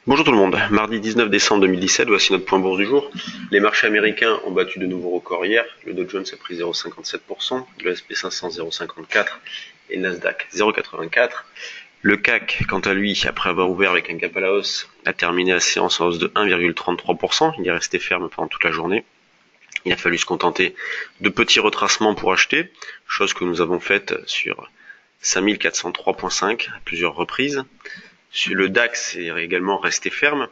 Bonjour tout le monde, mardi 19 décembre 2017, voici notre point bourse du jour. Les marchés américains ont battu de nouveaux records hier. Le Dow Jones a pris 0,57%, le S&P 500 0,54% et le Nasdaq 0,84%. Le CAC, quant à lui, après avoir ouvert avec un gap à la hausse, a terminé la séance en hausse de 1,33%. Il est resté ferme pendant toute la journée. Il a fallu se contenter de petits retracements pour acheter, chose que nous avons faite sur 5403,5 à plusieurs reprises. Le DAX est également resté ferme,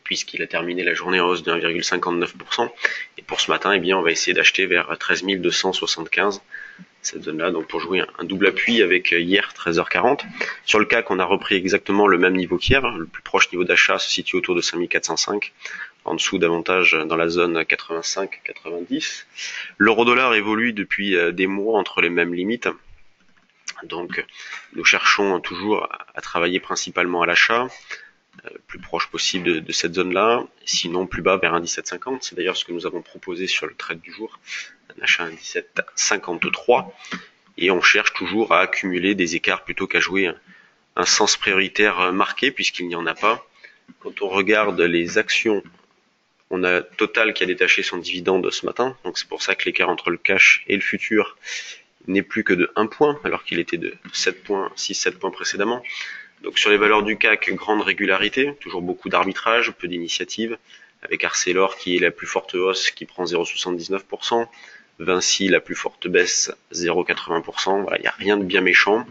puisqu'il a terminé la journée en hausse de 1,59%. Et pour ce matin, on va essayer d'acheter vers 13 275, cette zone-là, donc pour jouer un double appui avec hier 13h40. Sur le CAC, on a repris exactement le même niveau qu'hier. Le plus proche niveau d'achat se situe autour de 5405. En dessous, davantage dans la zone 85-90. L'euro-dollar évolue depuis des mois entre les mêmes limites. Donc, nous cherchons toujours à travailler principalement à l'achat, le plus proche possible de cette zone-là, sinon plus bas vers un 17,50. C'est d'ailleurs ce que nous avons proposé sur le trade du jour, un achat à 17,53. Et on cherche toujours à accumuler des écarts plutôt qu'à jouer un sens prioritaire marqué, puisqu'il n'y en a pas. Quand on regarde les actions, on a Total qui a détaché son dividende ce matin, donc c'est pour ça que l'écart entre le cash et le futur n'est plus que de 1 point, alors qu'il était de 7 points, 6-7 points précédemment. Donc sur les valeurs du CAC, grande régularité, toujours beaucoup d'arbitrage, peu d'initiative, avec Arcelor qui est la plus forte hausse, qui prend 0,79%, Vinci la plus forte baisse, 0,80%, voilà, il n'y a rien de bien méchant.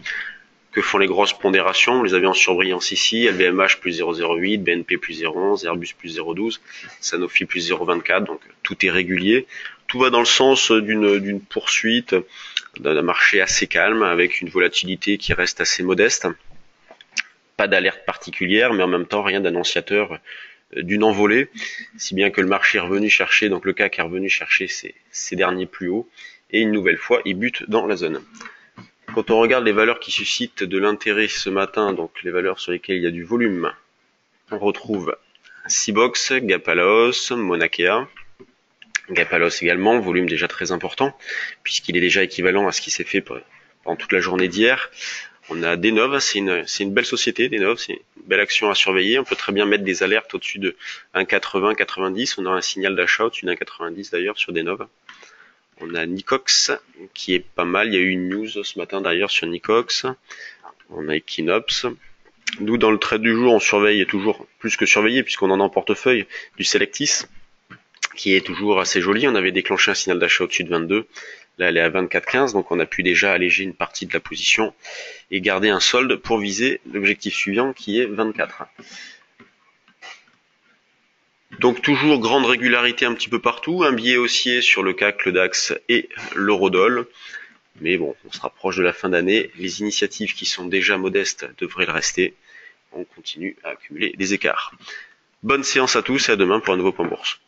Que font les grosses pondérations? On les avait en surbrillance ici, LVMH plus 0,08, BNP plus 0,11, Airbus plus 0,12, Sanofi plus 0,24, donc tout est régulier. Tout va dans le sens d'une poursuite d'un marché assez calme, avec une volatilité qui reste assez modeste. Pas d'alerte particulière, mais en même temps rien d'annonciateur d'une envolée, si bien que le marché est revenu chercher, donc le CAC est revenu chercher ses derniers plus hauts, et une nouvelle fois, il bute dans la zone. Quand on regarde les valeurs qui suscitent de l'intérêt ce matin, donc les valeurs sur lesquelles il y a du volume, on retrouve Cibox, Gap à la hausse, Monakea, Gap à la hausse également, volume déjà très important, puisqu'il est déjà équivalent à ce qui s'est fait pendant toute la journée d'hier. On a Denov, c'est une belle société, Denov, c'est une belle action à surveiller. On peut très bien mettre des alertes au-dessus de 1,80, 90. On aura un signal d'achat au-dessus d'un 90 d'ailleurs sur Denov. On a Nicox qui est pas mal. Il y a eu une news ce matin d'ailleurs sur Nicox. On a Equinox. Nous, dans le trade du jour, on surveille toujours plus que surveiller, puisqu'on en a en portefeuille du Selectis, qui est toujours assez joli. On avait déclenché un signal d'achat au-dessus de 22. Là, elle est à 24,15, donc on a pu déjà alléger une partie de la position et garder un solde pour viser l'objectif suivant qui est 24. Donc toujours grande régularité un petit peu partout, un biais haussier sur le CAC, le DAX et l'Eurodoll. Mais bon, on se rapproche de la fin d'année, les initiatives qui sont déjà modestes devraient le rester. On continue à accumuler des écarts. Bonne séance à tous et à demain pour un nouveau point bourse.